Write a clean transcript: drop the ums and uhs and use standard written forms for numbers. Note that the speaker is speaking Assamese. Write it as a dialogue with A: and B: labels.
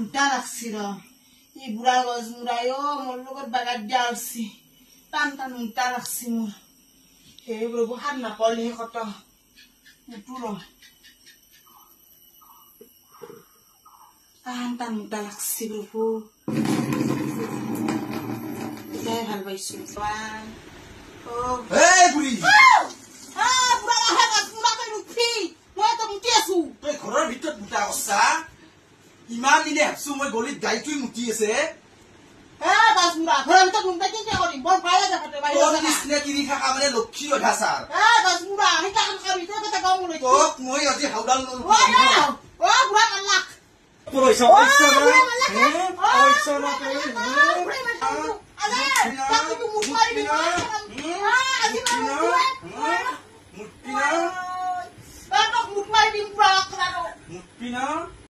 A: মুটা লাগছি র ই বুড়া গছ মুড়াই মোর লগত বাগাত দিয়া উঠছি টান টান মুটা লাগছি মোর সেই প্রভু হাত নাপালে কত মুটু র টান টান মুটা লাগছি প্রভু এটাই ভাল পাইছো
B: বুঢ়ী তই ঘৰৰ ভিতৰত মুটা কছা ইমান দিনে ভাবছো মই গলিত গাইটোই মুটি আছে তোৰ নিচিনা কিনি থকা মানে লক্ষী ৰধা ছাৰ তোক মই আজি হাওদাল
A: মুটমাৰি দিম